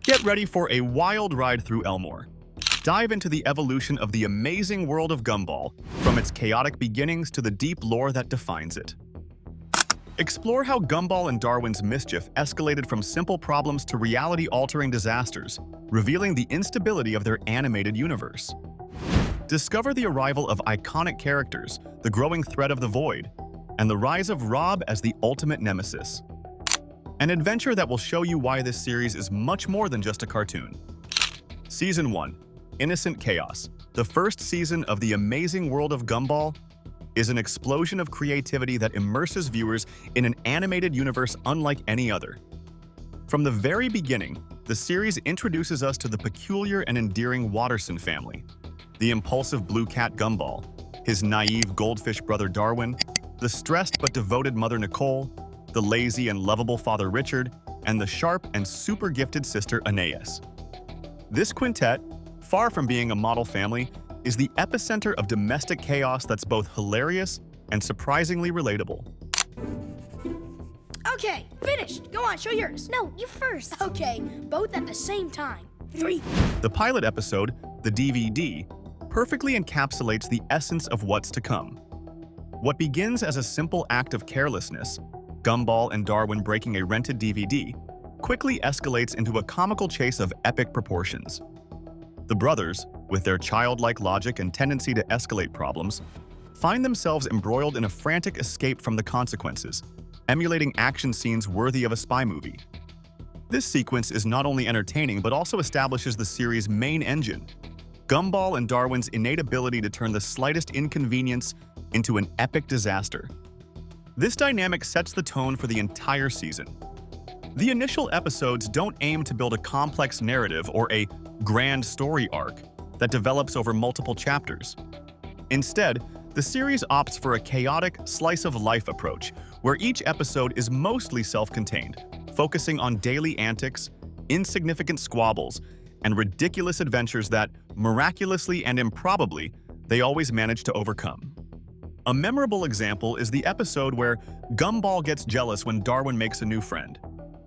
Get ready for a wild ride through Elmore. Dive into the evolution of the amazing world of Gumball, from its chaotic beginnings to the deep lore that defines it. Explore how Gumball and Darwin's mischief escalated from simple problems to reality-altering disasters, revealing the instability of their animated universe. Discover the arrival of iconic characters, the growing threat of the Void, and the rise of Rob as the ultimate nemesis. An adventure that will show you why this series is much more than just a cartoon. Season 1. Innocent Chaos. The first season of the Amazing World of Gumball is an explosion of creativity that immerses viewers in an animated universe unlike any other. From the very beginning, the series introduces us to the peculiar and endearing Watterson family, the impulsive blue cat Gumball, his naive goldfish brother Darwin, the stressed but devoted mother Nicole, the lazy and lovable father Richard, and the sharp and super gifted sister Anais. This quintet, far from being a model family, is the epicenter of domestic chaos that's both hilarious and surprisingly relatable. Okay, finished. Go on, show yours. No, you first. Okay, both at the same time. 3. The pilot episode, the DVD, perfectly encapsulates the essence of what's to come. What begins as a simple act of carelessness, Gumball and Darwin breaking a rented DVD, quickly escalates into a comical chase of epic proportions. The brothers, with their childlike logic and tendency to escalate problems, find themselves embroiled in a frantic escape from the consequences, emulating action scenes worthy of a spy movie. This sequence is not only entertaining but also establishes the series' main engine, Gumball and Darwin's innate ability to turn the slightest inconvenience into an epic disaster. This dynamic sets the tone for the entire season. The initial episodes don't aim to build a complex narrative or a grand story arc that develops over multiple chapters. Instead, the series opts for a chaotic, slice-of-life approach, where each episode is mostly self-contained, focusing on daily antics, insignificant squabbles, and ridiculous adventures that, miraculously and improbably, they always manage to overcome. A memorable example is the episode where Gumball gets jealous when Darwin makes a new friend,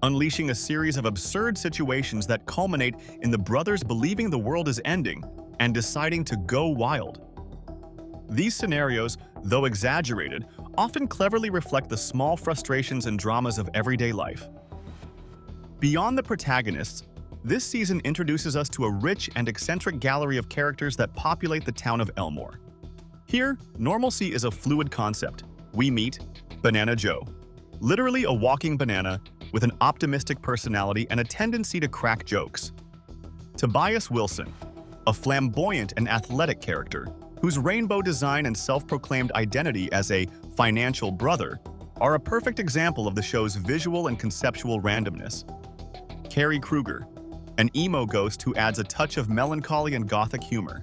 unleashing a series of absurd situations that culminate in the brothers believing the world is ending and deciding to go wild. These scenarios, though exaggerated, often cleverly reflect the small frustrations and dramas of everyday life. Beyond the protagonists, this season introduces us to a rich and eccentric gallery of characters that populate the town of Elmore. Here, normalcy is a fluid concept. We meet Banana Joe, literally a walking banana with an optimistic personality and a tendency to crack jokes. Tobias Wilson, a flamboyant and athletic character whose rainbow design and self-proclaimed identity as a financial brother are a perfect example of the show's visual and conceptual randomness. Carrie Kruger, an emo ghost who adds a touch of melancholy and gothic humor.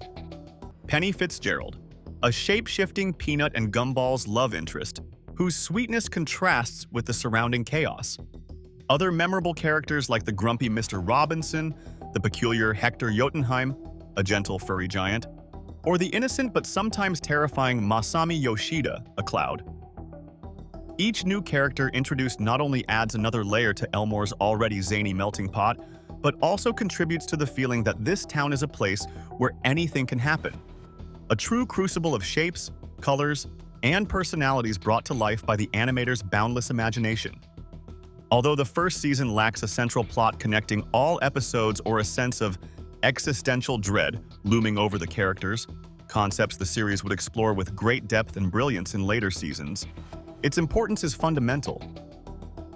Penny Fitzgerald, a shape-shifting Peanut and Gumball's love interest, whose sweetness contrasts with the surrounding chaos. Other memorable characters like the grumpy Mr. Robinson, the peculiar Hector Jotunheim, a gentle furry giant, or the innocent but sometimes terrifying Masami Yoshida, a cloud. Each new character introduced not only adds another layer to Elmore's already zany melting pot, but also contributes to the feeling that this town is a place where anything can happen. A true crucible of shapes, colors, and personalities brought to life by the animator's boundless imagination. Although the first season lacks a central plot connecting all episodes or a sense of existential dread looming over the characters, concepts the series would explore with great depth and brilliance in later seasons, its importance is fundamental.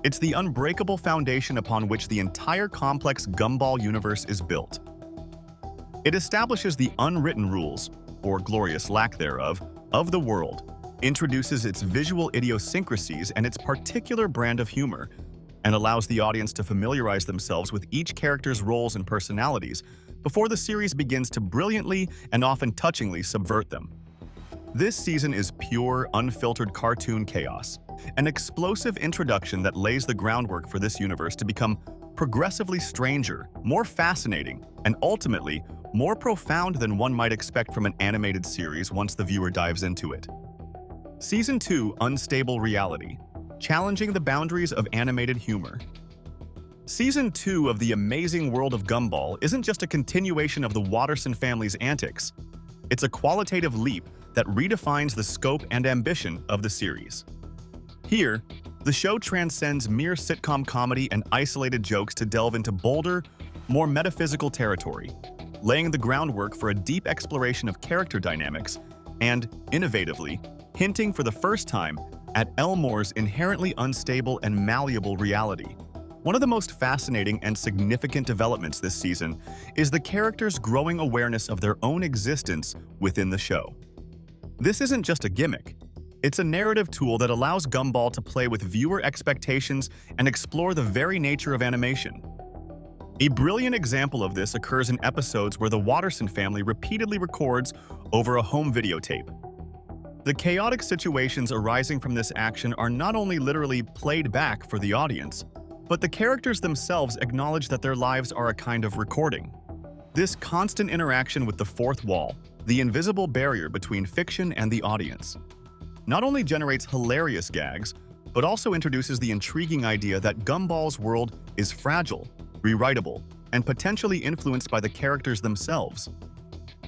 It's the unbreakable foundation upon which the entire complex Gumball universe is built. It establishes the unwritten rules, or glorious lack thereof, of the world, introduces its visual idiosyncrasies and its particular brand of humor, and allows the audience to familiarize themselves with each character's roles and personalities before the series begins to brilliantly and often touchingly subvert them. This season is pure, unfiltered cartoon chaos, an explosive introduction that lays the groundwork for this universe to become progressively stranger, more fascinating, and ultimately more profound than one might expect from an animated series once the viewer dives into it. Season 2, Unstable Reality, challenging the boundaries of animated humor. Season 2 of The Amazing World of Gumball isn't just a continuation of the Watterson family's antics. It's a qualitative leap that redefines the scope and ambition of the series. Here, the show transcends mere sitcom comedy and isolated jokes to delve into bolder, more metaphysical territory, laying the groundwork for a deep exploration of character dynamics and, innovatively, hinting for the first time at Elmore's inherently unstable and malleable reality. One of the most fascinating and significant developments this season is the characters' growing awareness of their own existence within the show. This isn't just a gimmick. It's a narrative tool that allows Gumball to play with viewer expectations and explore the very nature of animation. A brilliant example of this occurs in episodes where the Watterson family repeatedly records over a home videotape. The chaotic situations arising from this action are not only literally played back for the audience, but the characters themselves acknowledge that their lives are a kind of recording. This constant interaction with the fourth wall, the invisible barrier between fiction and the audience, not only generates hilarious gags, but also introduces the intriguing idea that Gumball's world is fragile, rewritable, and potentially influenced by the characters themselves.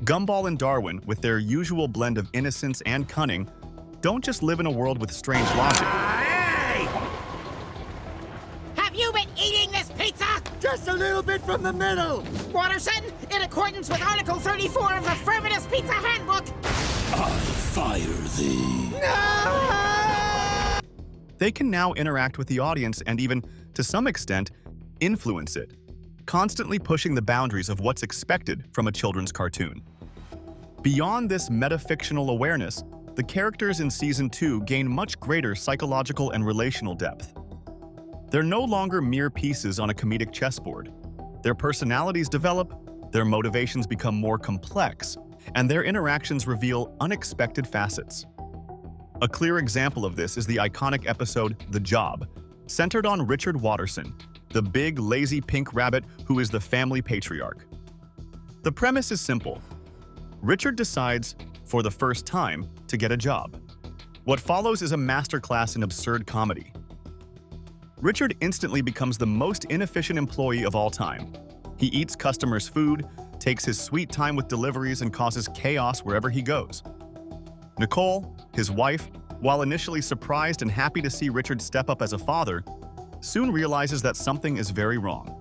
Gumball and Darwin, with their usual blend of innocence and cunning, don't just live in a world with strange logic. You been eating this pizza? Just a little bit from the middle! Watterson, in accordance with Article 34 of the Frivolous Pizza Handbook, I fire thee. No! They can now interact with the audience and even, to some extent, influence it, constantly pushing the boundaries of what's expected from a children's cartoon. Beyond this metafictional awareness, the characters in Season 2 gain much greater psychological and relational depth. They're no longer mere pieces on a comedic chessboard. Their personalities develop, their motivations become more complex, and their interactions reveal unexpected facets. A clear example of this is the iconic episode The Job, centered on Richard Watterson, the big, lazy pink rabbit who is the family patriarch. The premise is simple. Richard decides, for the first time, to get a job. What follows is a masterclass in absurd comedy. Richard instantly becomes the most inefficient employee of all time. He eats customers' food, takes his sweet time with deliveries, and causes chaos wherever he goes. Nicole, his wife, while initially surprised and happy to see Richard step up as a father, soon realizes that something is very wrong.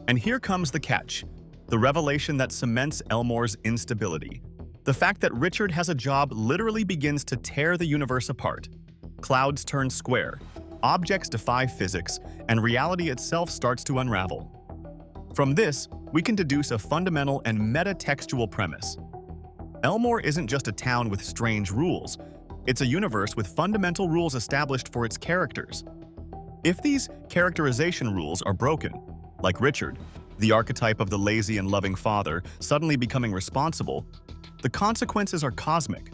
And here comes the catch, the revelation that cements Elmore's instability. The fact that Richard has a job literally begins to tear the universe apart. Clouds turn square, objects defy physics, and reality itself starts to unravel. From this, we can deduce a fundamental and meta-textual premise. Elmore isn't just a town with strange rules, it's a universe with fundamental rules established for its characters. If these characterization rules are broken, like Richard, the archetype of the lazy and loving father, suddenly becoming responsible, the consequences are cosmic.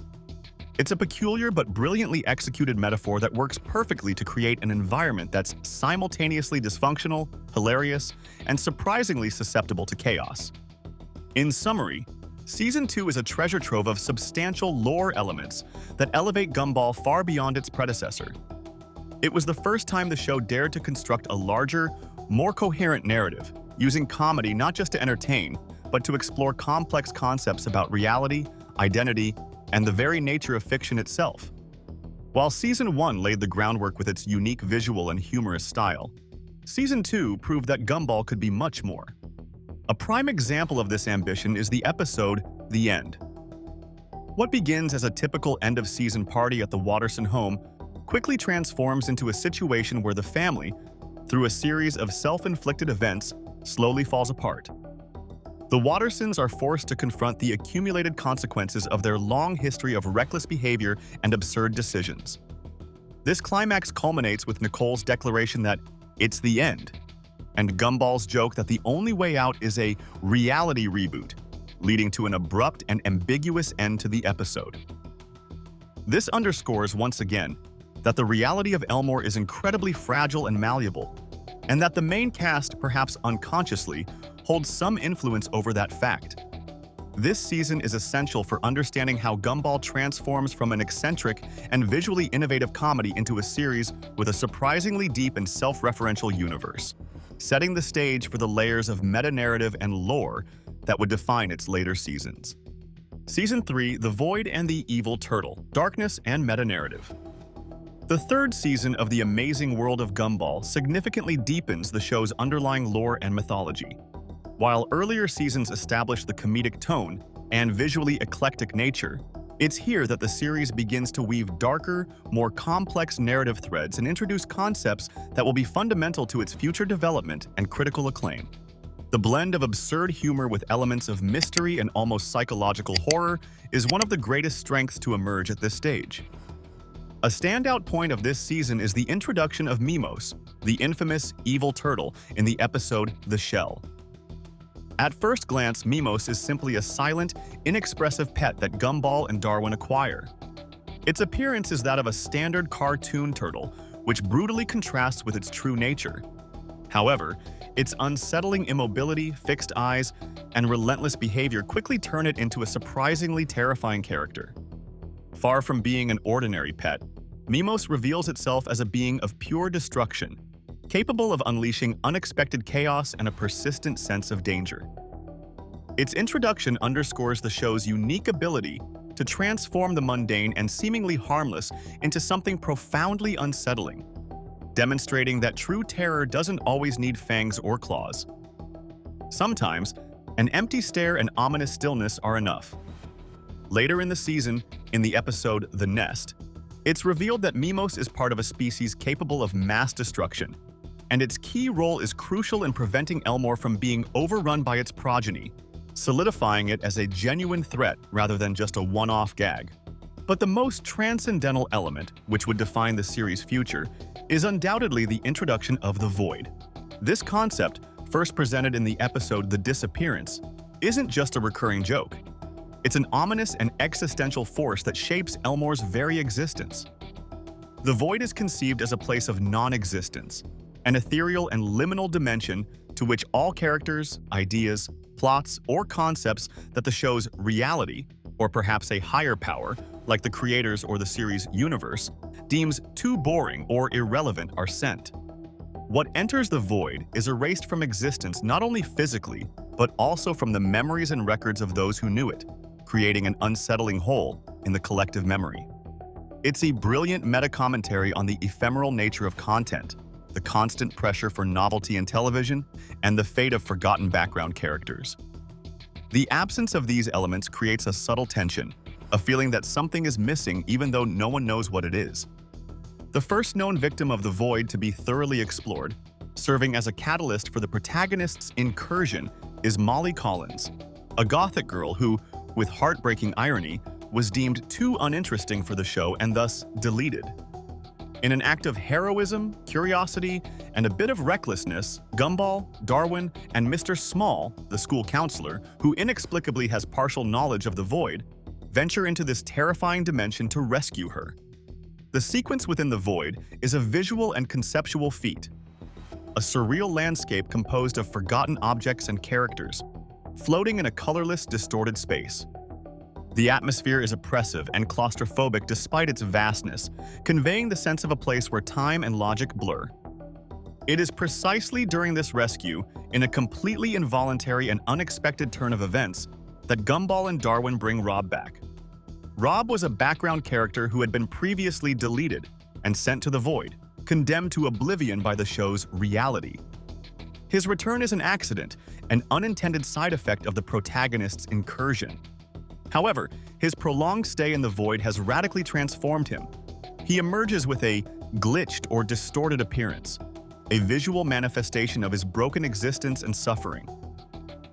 It's a peculiar but brilliantly executed metaphor that works perfectly to create an environment that's simultaneously dysfunctional, hilarious, and surprisingly susceptible to chaos. In summary, Season 2 is a treasure trove of substantial lore elements that elevate Gumball far beyond its predecessor. It was the first time the show dared to construct a larger, more coherent narrative, using comedy not just to entertain, but to explore complex concepts about reality, identity, and the very nature of fiction itself. While Season 1 laid the groundwork with its unique visual and humorous style, Season 2 proved that Gumball could be much more. A prime example of this ambition is the episode The End. What begins as a typical end-of-season party at the Watterson home quickly transforms into a situation where the family, through a series of self-inflicted events, slowly falls apart. The Wattersons are forced to confront the accumulated consequences of their long history of reckless behavior and absurd decisions. This climax culminates with Nicole's declaration that it's the end, and Gumball's joke that the only way out is a reality reboot, leading to an abrupt and ambiguous end to the episode. This underscores once again that the reality of Elmore is incredibly fragile and malleable, and that the main cast, perhaps unconsciously, holds some influence over that fact. This season is essential for understanding how Gumball transforms from an eccentric and visually innovative comedy into a series with a surprisingly deep and self-referential universe. setting the stage for the layers of meta-narrative and lore that would define its later seasons. Season 3, The Void and the Evil Turtle, Darkness and Meta-Narrative. The third season of The Amazing World of Gumball significantly deepens the show's underlying lore and mythology. While earlier seasons established the comedic tone and visually eclectic nature, it's here that the series begins to weave darker, more complex narrative threads and introduce concepts that will be fundamental to its future development and critical acclaim. The blend of absurd humor with elements of mystery and almost psychological horror is one of the greatest strengths to emerge at this stage. A standout point of this season is the introduction of Mimos, the infamous evil turtle, in the episode The Shell. At first glance, Mimos is simply a silent, inexpressive pet that Gumball and Darwin acquire. Its appearance is that of a standard cartoon turtle, which brutally contrasts with its true nature. However, its unsettling immobility, fixed eyes, and relentless behavior quickly turn it into a surprisingly terrifying character. Far from being an ordinary pet, Mimos reveals itself as a being of pure destruction, capable of unleashing unexpected chaos and a persistent sense of danger. Its introduction underscores the show's unique ability to transform the mundane and seemingly harmless into something profoundly unsettling, demonstrating that true terror doesn't always need fangs or claws. Sometimes, an empty stare and ominous stillness are enough. Later in the season, in the episode The Nest, it's revealed that Mimos is part of a species capable of mass destruction, and its key role is crucial in preventing Elmore from being overrun by its progeny, solidifying it as a genuine threat rather than just a one-off gag. But the most transcendental element, which would define the series' future, is undoubtedly the introduction of the Void. This concept, first presented in the episode The Disappearance, isn't just a recurring joke. It's an ominous and existential force that shapes Elmore's very existence. The Void is conceived as a place of non-existence, an ethereal and liminal dimension to which all characters, ideas, plots, or concepts that the show's reality, or perhaps a higher power, like the creators or the series' universe, deems too boring or irrelevant are sent. What enters the Void is erased from existence not only physically, but also from the memories and records of those who knew it, creating an unsettling hole in the collective memory. It's a brilliant meta-commentary on the ephemeral nature of content, the constant pressure for novelty in television, and the fate of forgotten background characters. The absence of these elements creates a subtle tension, a feeling that something is missing even though no one knows what it is. The first known victim of the Void to be thoroughly explored, serving as a catalyst for the protagonist's incursion, is Molly Collins, a gothic girl who, with heartbreaking irony, was deemed too uninteresting for the show and thus deleted. In an act of heroism, curiosity, and a bit of recklessness, Gumball, Darwin, and Mr. Small, the school counselor, who inexplicably has partial knowledge of the Void, venture into this terrifying dimension to rescue her. The sequence within the Void is a visual and conceptual feat, a surreal landscape composed of forgotten objects and characters, floating in a colorless, distorted space. The atmosphere is oppressive and claustrophobic despite its vastness, conveying the sense of a place where time and logic blur. It is precisely during this rescue, in a completely involuntary and unexpected turn of events, that Gumball and Darwin bring Rob back. Rob was a background character who had been previously deleted and sent to the Void, condemned to oblivion by the show's reality. His return is an accident, an unintended side effect of the protagonist's incursion. However, his prolonged stay in the Void has radically transformed him. He emerges with a glitched or distorted appearance, a visual manifestation of his broken existence and suffering.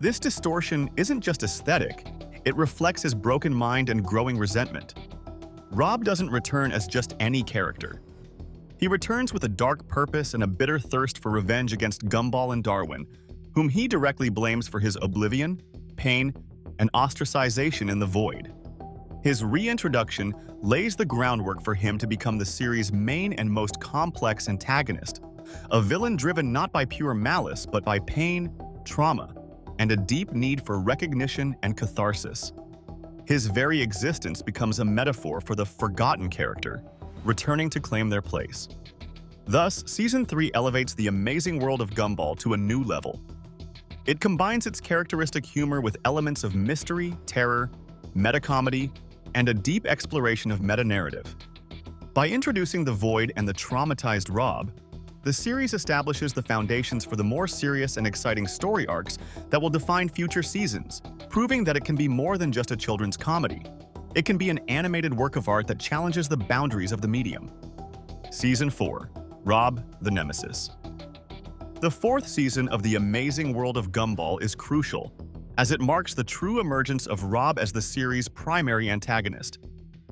This distortion isn't just aesthetic, it reflects his broken mind and growing resentment. Rob doesn't return as just any character. He returns with a dark purpose and a bitter thirst for revenge against Gumball and Darwin, whom he directly blames for his oblivion, pain, and ostracization in the Void. His reintroduction lays the groundwork for him to become the series' main and most complex antagonist, a villain driven not by pure malice but by pain, trauma, and a deep need for recognition and catharsis. His very existence becomes a metaphor for the forgotten character, returning to claim their place. Thus, Season 3 elevates the Amazing World of Gumball to a new level. It combines its characteristic humor with elements of mystery, terror, meta-comedy, and a deep exploration of meta-narrative. By introducing the Void and the traumatized Rob, the series establishes the foundations for the more serious and exciting story arcs that will define future seasons, proving that it can be more than just a children's comedy. It can be an animated work of art that challenges the boundaries of the medium. Season 4: Rob the Nemesis. The fourth season of The Amazing World of Gumball is crucial, as it marks the true emergence of Rob as the series' primary antagonist.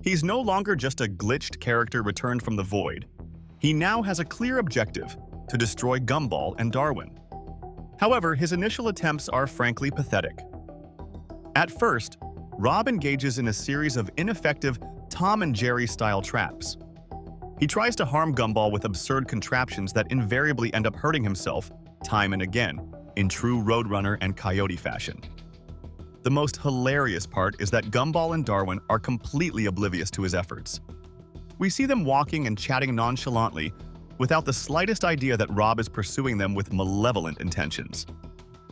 He's no longer just a glitched character returned from the Void. He now has a clear objective: to destroy Gumball and Darwin. However, his initial attempts are frankly pathetic. At first, Rob engages in a series of ineffective Tom and Jerry-style traps. He tries to harm Gumball with absurd contraptions that invariably end up hurting himself time and again, in true Roadrunner and Coyote fashion. The most hilarious part is that Gumball and Darwin are completely oblivious to his efforts. We see them walking and chatting nonchalantly, without the slightest idea that Rob is pursuing them with malevolent intentions.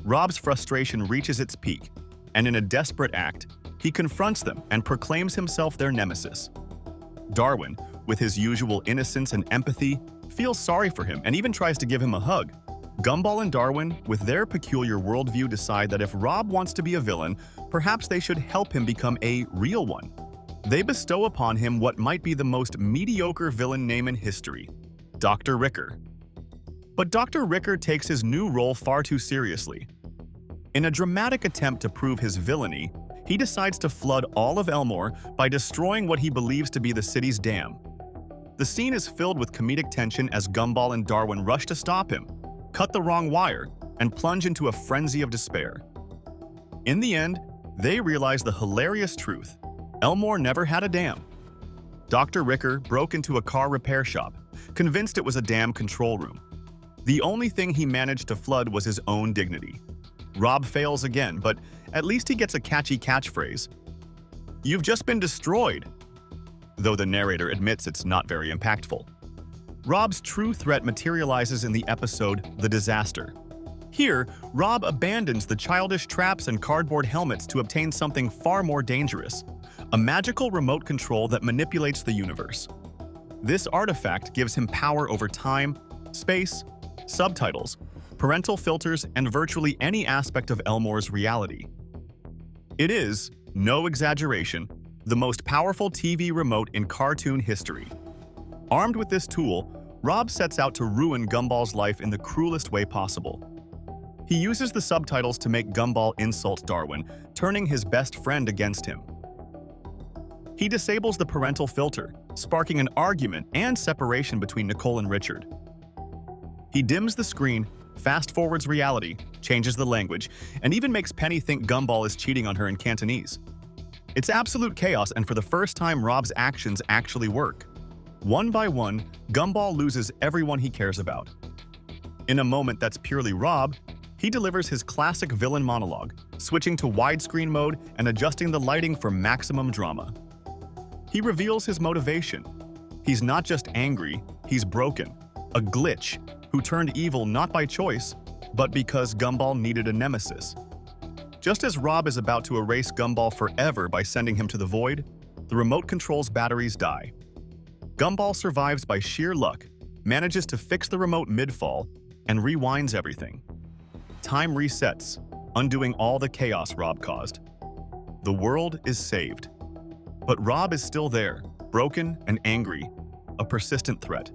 Rob's frustration reaches its peak, and in a desperate act, he confronts them and proclaims himself their nemesis. Darwin, with his usual innocence and empathy, feels sorry for him and even tries to give him a hug. Gumball and Darwin, with their peculiar worldview, decide that if Rob wants to be a villain, perhaps they should help him become a real one. They bestow upon him what might be the most mediocre villain name in history: Dr. Ricker. But Dr. Ricker takes his new role far too seriously. In a dramatic attempt to prove his villainy, he decides to flood all of Elmore by destroying what he believes to be the city's dam. The scene is filled with comedic tension as Gumball and Darwin rush to stop him, cut the wrong wire, and plunge into a frenzy of despair. In the end, they realize the hilarious truth: Elmore never had a dam. Dr. Ricker broke into a car repair shop, convinced it was a dam control room. The only thing he managed to flood was his own dignity. Rob fails again, but at least he gets a catchy catchphrase: "You've just been destroyed," though the narrator admits it's not very impactful. Rob's true threat materializes in the episode The Disaster. Here, Rob abandons the childish traps and cardboard helmets to obtain something far more dangerous: a magical remote control that manipulates the universe. This artifact gives him power over time, space, subtitles, parental filters, and virtually any aspect of Elmore's reality. It is, no exaggeration, the most powerful TV remote in cartoon history. Armed with this tool, Rob sets out to ruin Gumball's life in the cruelest way possible. He uses the subtitles to make Gumball insult Darwin, turning his best friend against him. He disables the parental filter, sparking an argument and separation between Nicole and Richard. He dims the screen, fast-forwards reality, changes the language, and even makes Penny think Gumball is cheating on her in Cantonese. It's absolute chaos, and for the first time, Rob's actions actually work. One by one, Gumball loses everyone he cares about. In a moment that's purely Rob, he delivers his classic villain monologue, switching to widescreen mode and adjusting the lighting for maximum drama. He reveals his motivation. He's not just angry, he's broken, a glitch who turned evil not by choice, but because Gumball needed a nemesis. Just as Rob is about to erase Gumball forever by sending him to the Void, the remote control's batteries die. Gumball survives by sheer luck, manages to fix the remote mid-fall, and rewinds everything. Time resets, undoing all the chaos Rob caused. The world is saved. But Rob is still there, broken and angry, a persistent threat.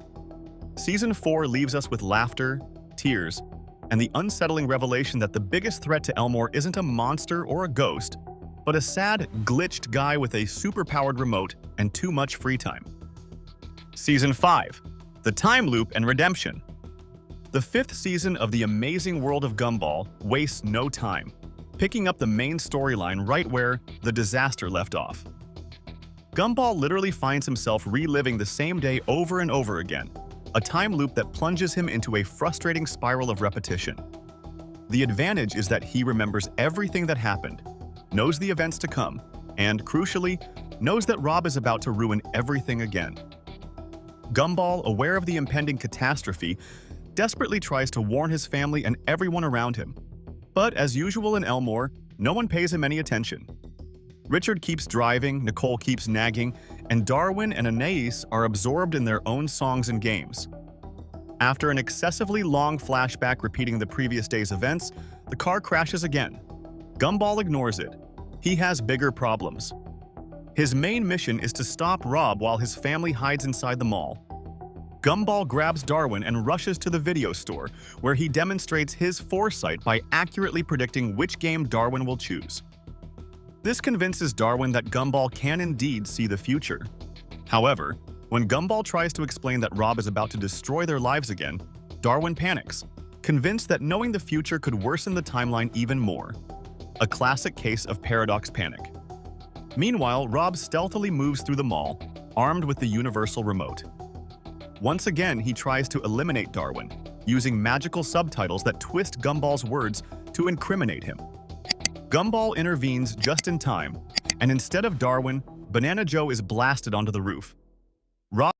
Season 4 leaves us with laughter, tears, and the unsettling revelation that the biggest threat to Elmore isn't a monster or a ghost, but a sad, glitched guy with a superpowered remote and too much free time. Season 5: The Time Loop and Redemption. The fifth season of The Amazing World of Gumball wastes no time, picking up the main storyline right where The Disaster left off. Gumball literally finds himself reliving the same day over and over again, a time loop that plunges him into a frustrating spiral of repetition. The advantage is that he remembers everything that happened, knows the events to come, and, crucially, knows that Rob is about to ruin everything again. Gumball, aware of the impending catastrophe, desperately tries to warn his family and everyone around him. But as usual in Elmore, no one pays him any attention. Richard keeps driving, Nicole keeps nagging, and Darwin and Anais are absorbed in their own songs and games. After an excessively long flashback repeating the previous day's events, the car crashes again. Gumball ignores it. He has bigger problems. His main mission is to stop Rob while his family hides inside the mall. Gumball grabs Darwin and rushes to the video store, where he demonstrates his foresight by accurately predicting which game Darwin will choose. This convinces Darwin that Gumball can indeed see the future. However, when Gumball tries to explain that Rob is about to destroy their lives again, Darwin panics, convinced that knowing the future could worsen the timeline even more. A classic case of paradox panic. Meanwhile, Rob stealthily moves through the mall, armed with the universal remote. Once again, he tries to eliminate Darwin, using magical subtitles that twist Gumball's words to incriminate him. Gumball intervenes just in time, and instead of Darwin, Banana Joe is blasted onto the roof. Rob